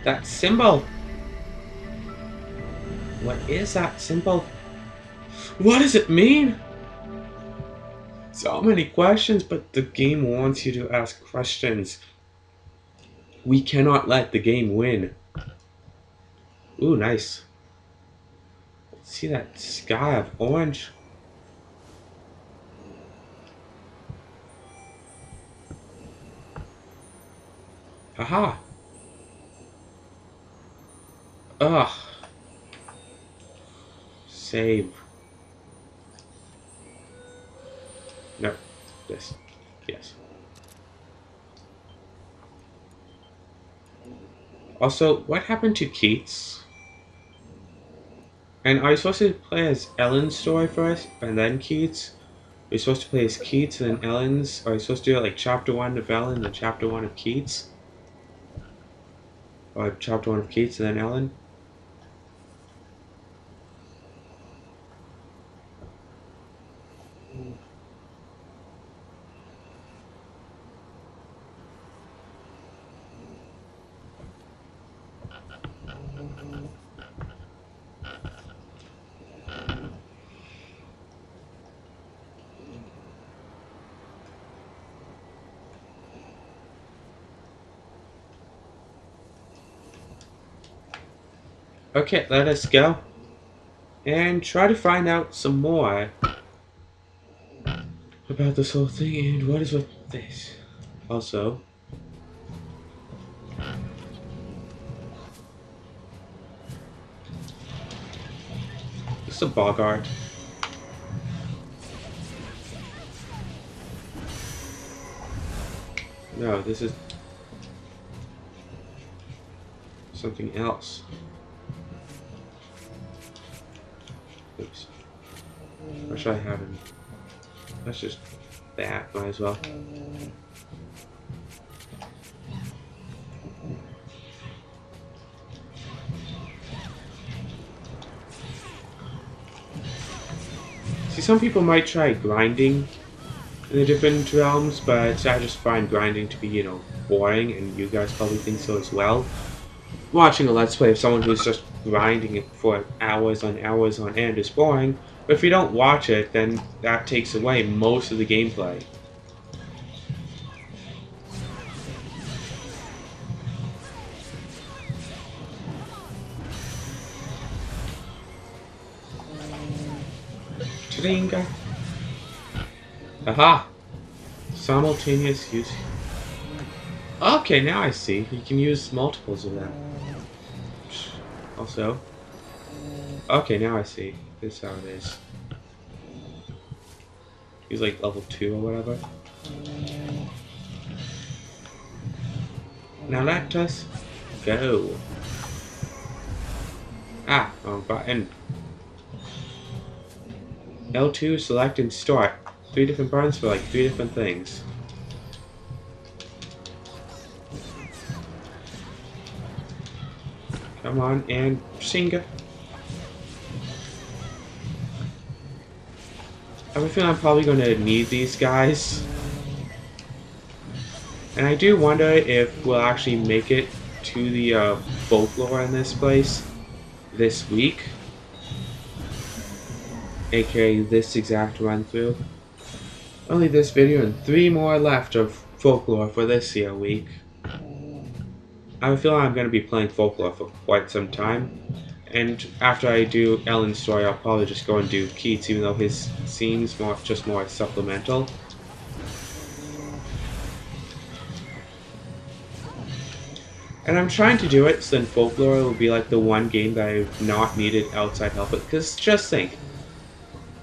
That symbol! What is that symbol? What does it mean? So many questions, but the game wants you to ask questions. We cannot let the game win. Ooh, nice. See that sky of orange? Haha. Ugh. Save. No. This. Yes. Also, what happened to Keats? And are you supposed to play as Ellen's story first, and then Keats? Are you supposed to play as Keats and then Ellen's? Or are you supposed to do it like chapter 1 of Ellen and then chapter 1 of Keats? Or chapter 1 of Keats and then Ellen? Okay, let us go and try to find out some more about this whole thing and what is with this. Also, this is a Bogart. No, this is something else. Oops. Or should I have him? That's just that, might as well. See, some people might try grinding in the different realms, but I just find grinding to be, you know, boring, and you guys probably think so as well. Watching a Let's Play of someone who's just grinding it for hours on end is boring, but if you don't watch it, then that takes away most of the gameplay. Tringa. Aha! Simultaneous use. Okay, now I see. You can use multiples of that. Also. Okay, now I see. This is how it is. He's like level 2 or whatever. Now let us go. Ah, wrong button. L2, select and start. 3 different buttons for like 3 different things. Come on, and Shinga. I have a feeling I'm probably going to need these guys. And I do wonder if we'll actually make it to the folklore in this place this week. AKA this exact run through. Only this video and 3 more left of folklore for this year week. I have a feeling I'm going to be playing folklore for quite some time. And after I do Ellen's story, I'll probably just go and do Keats, even though his seems just more supplemental. And I'm trying to do it so then folklore will be like the one game that I've not needed outside help with. Because just think,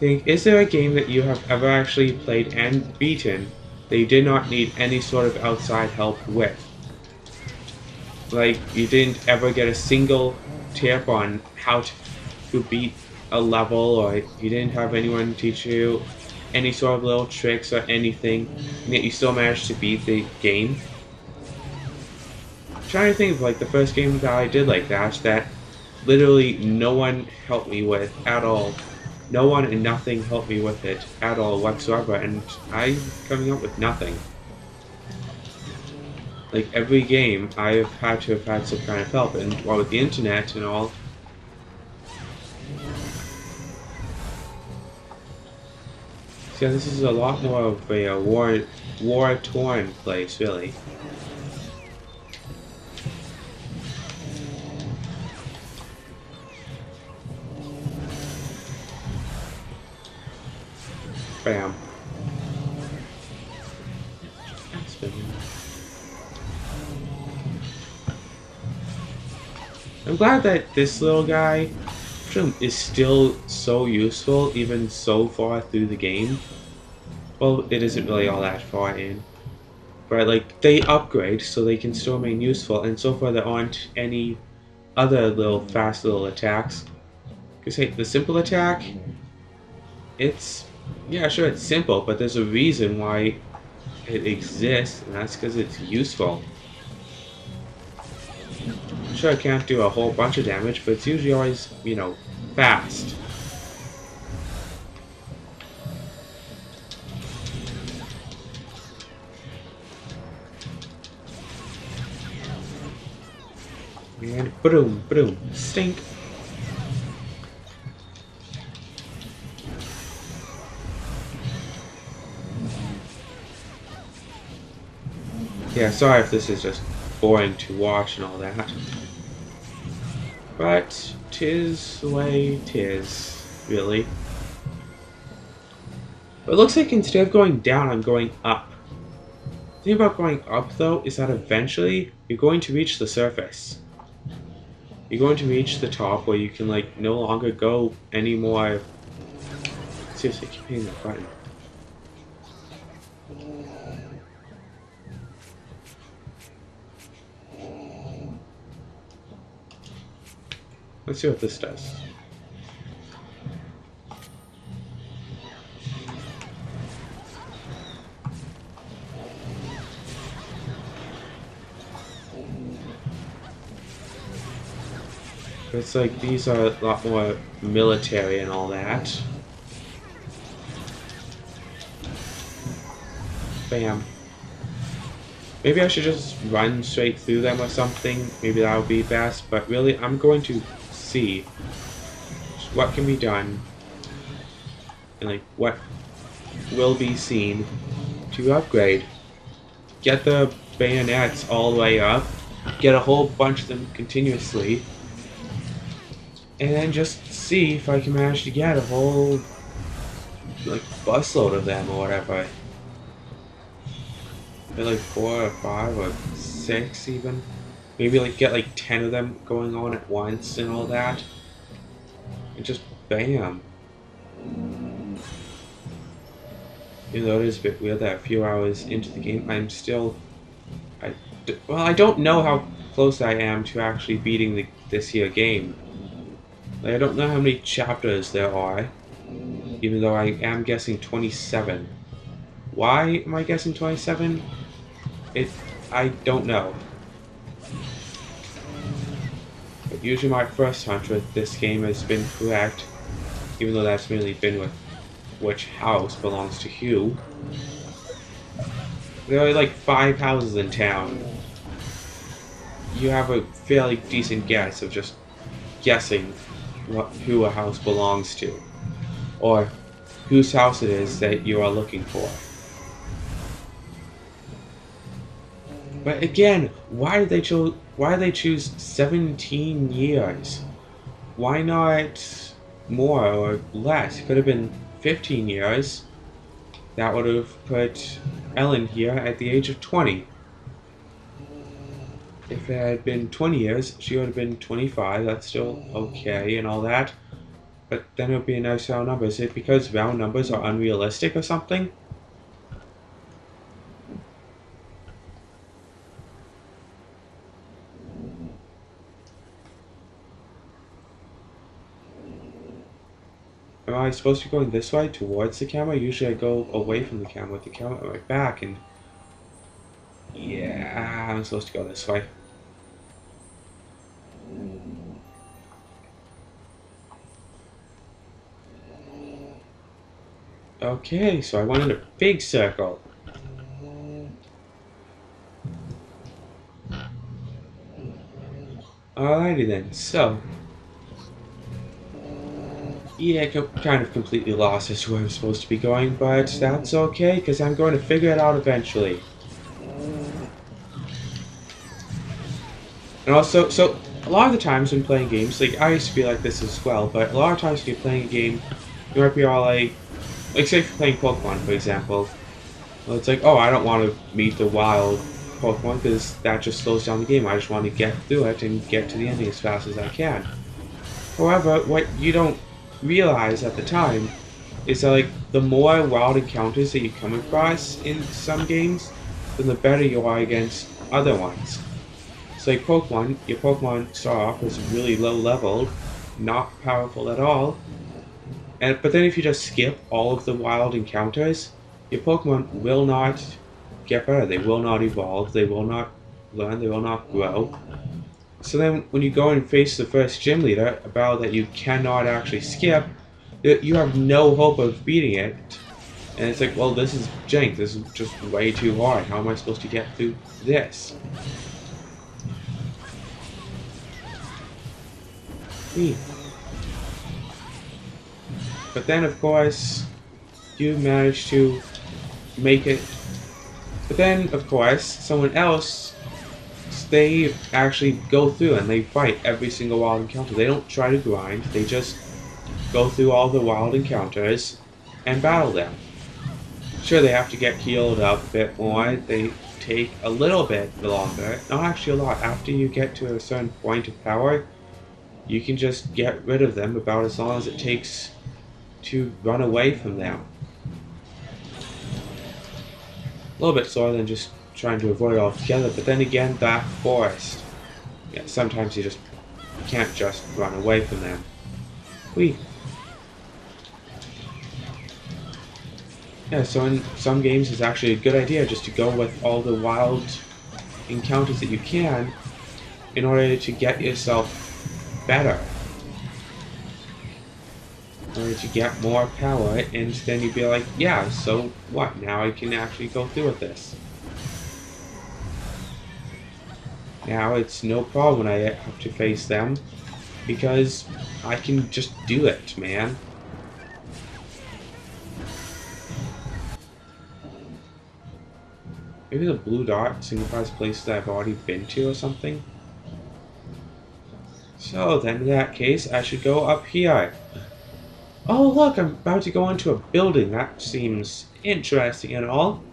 is there a game that you have ever actually played and beaten that you did not need any sort of outside help with? Like, you didn't ever get a single tip on how to beat a level, or you didn't have anyone teach you any sort of little tricks or anything, and yet you still managed to beat the game. I'm trying to think of like the first game that I did like that literally no one helped me with at all. No one and nothing helped me with it at all whatsoever, and I'm coming up with nothing. Like every game, I've had to have had some kind of help, and well, with the internet and all. So yeah, this is a lot more of a war-torn place, really. Bam. I'm glad that this little guy is still so useful, even so far through the game. Well, it isn't really all that far in. But, like, they upgrade so they can still remain useful, and so far there aren't any other little fast little attacks. Because, hey, the simple attack, it's, yeah, sure, it's simple, but there's a reason why it exists, and that's because it's useful. Sure, it can't do a whole bunch of damage, but it's usually always, you know, fast. And boom, boom, stink. Yeah, sorry if this is just boring to watch and all that. But 'tis the way 'tis, really. But it looks like instead of going down, I'm going up. The thing about going up, though, is that eventually you're going to reach the surface. You're going to reach the top where you can, like, no longer go anymore. Seriously, keep hitting that button. Let's see what this does. It's like these are a lot more military and all that. Bam. Maybe I should just run straight through them or something. Maybe that would be best. But really, I'm going to see what can be done and like what will be seen to upgrade. Get the bayonets all the way up. Get a whole bunch of them continuously. And then just see if I can manage to get a whole like busload of them or whatever. Maybe like 4 or 5 or 6 even. Maybe like get like 10 of them going on at once and all that. And just bam. Even though it is a bit weird that a few hours into the game, I'm still... well, I don't know how close I am to actually beating this here game. Like, I don't know how many chapters there are, even though I am guessing 27. Why am I guessing 27? I don't know. But usually my first hunch with this game has been correct, even though that's mainly been with which house belongs to who. There are like 5 houses in town. You have a fairly decent guess of just guessing who a house belongs to, or whose house it is that you are looking for. But again, why did they choose 17 years? Why not more or less? It could have been 15 years. That would have put Ellen here at the age of 20. If it had been 20 years, she would have been 25. That's still okay and all that. But then it would be a nice round number. Is it because round numbers are unrealistic or something? Am I supposed to be going this way towards the camera? Usually I go away from the camera with the camera at my back, and yeah, I'm supposed to go this way. Okay, so I went in a big circle. Alrighty then, so yeah, I kind of completely lost as to where I'm supposed to be going, but that's okay, because I'm going to figure it out eventually. And also, so a lot of the times when playing games, like I used to be like this as well, but a lot of times when you're playing a game, you might be all like say if you're playing Pokemon, for example, well, it's like, oh, I don't want to meet the wild Pokemon because that just slows down the game. I just want to get through it and get to the ending as fast as I can. However, what you don't realize at the time is that like the more wild encounters that you come across in some games, then the better you are against other ones. So like Pokemon, your Pokemon start off as really low level, not powerful at all, but then if you just skip all of the wild encounters, your Pokemon will not get better. They will not evolve. They will not learn. They will not grow. So then when you go and face the first gym leader, a battle that you cannot actually skip, you have no hope of beating it. And it's like, well, this is jank. This is just way too hard. How am I supposed to get through this? But then, of course, you manage to make it. But then, of course, someone else, they actually go through and they fight every single wild encounter. They don't try to grind. They just go through all the wild encounters and battle them. Sure, they have to get healed up a bit more. They take a little bit longer. Not actually a lot. After you get to a certain point of power, you can just get rid of them about as long as it takes to run away from them. A little bit slower than just trying to avoid it altogether, but then again, that forest. Yeah, sometimes you can't just run away from them. Yeah, so in some games it's actually a good idea just to go with all the wild encounters that you can in order to get yourself better. In order to get more power, and then you'd be like, yeah, so what? Now I can actually go through with this. Now it's no problem when I have to face them, because I can just do it, man. Maybe the blue dot signifies places I've already been to or something? So then in that case, I should go up here. Oh look, I'm about to go into a building. That seems interesting and all.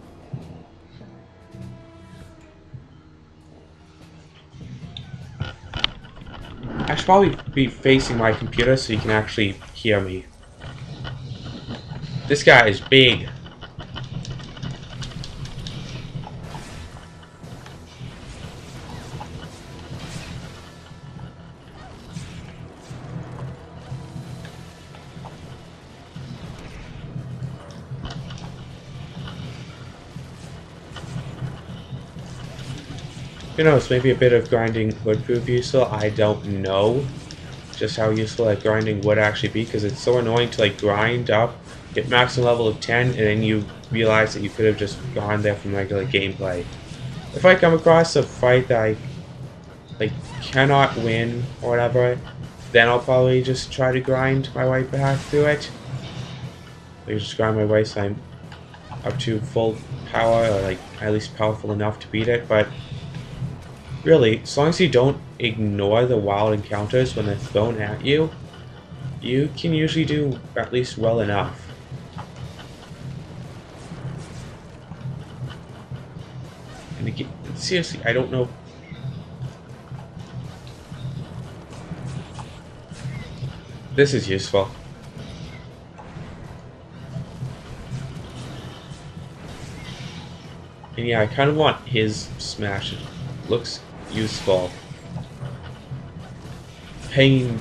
I should probably be facing my computer so you can actually hear me. This guy is big. Who knows, maybe a bit of grinding would prove useful. I don't know just how useful that grinding would actually be, because it's so annoying to like grind up, get maximum level of 10, and then you realize that you could have just gone there from regular gameplay. If I come across a fight that I like cannot win or whatever, then I'll probably just try to grind my way back through it. Like just grind my way so I'm up to full power, or like at least powerful enough to beat it, but really, as long as you don't ignore the wild encounters when they're thrown at you, you can usually do at least well enough. And again, seriously, I don't know. This is useful. And yeah, I kind of want his smash. It looks useful. Pain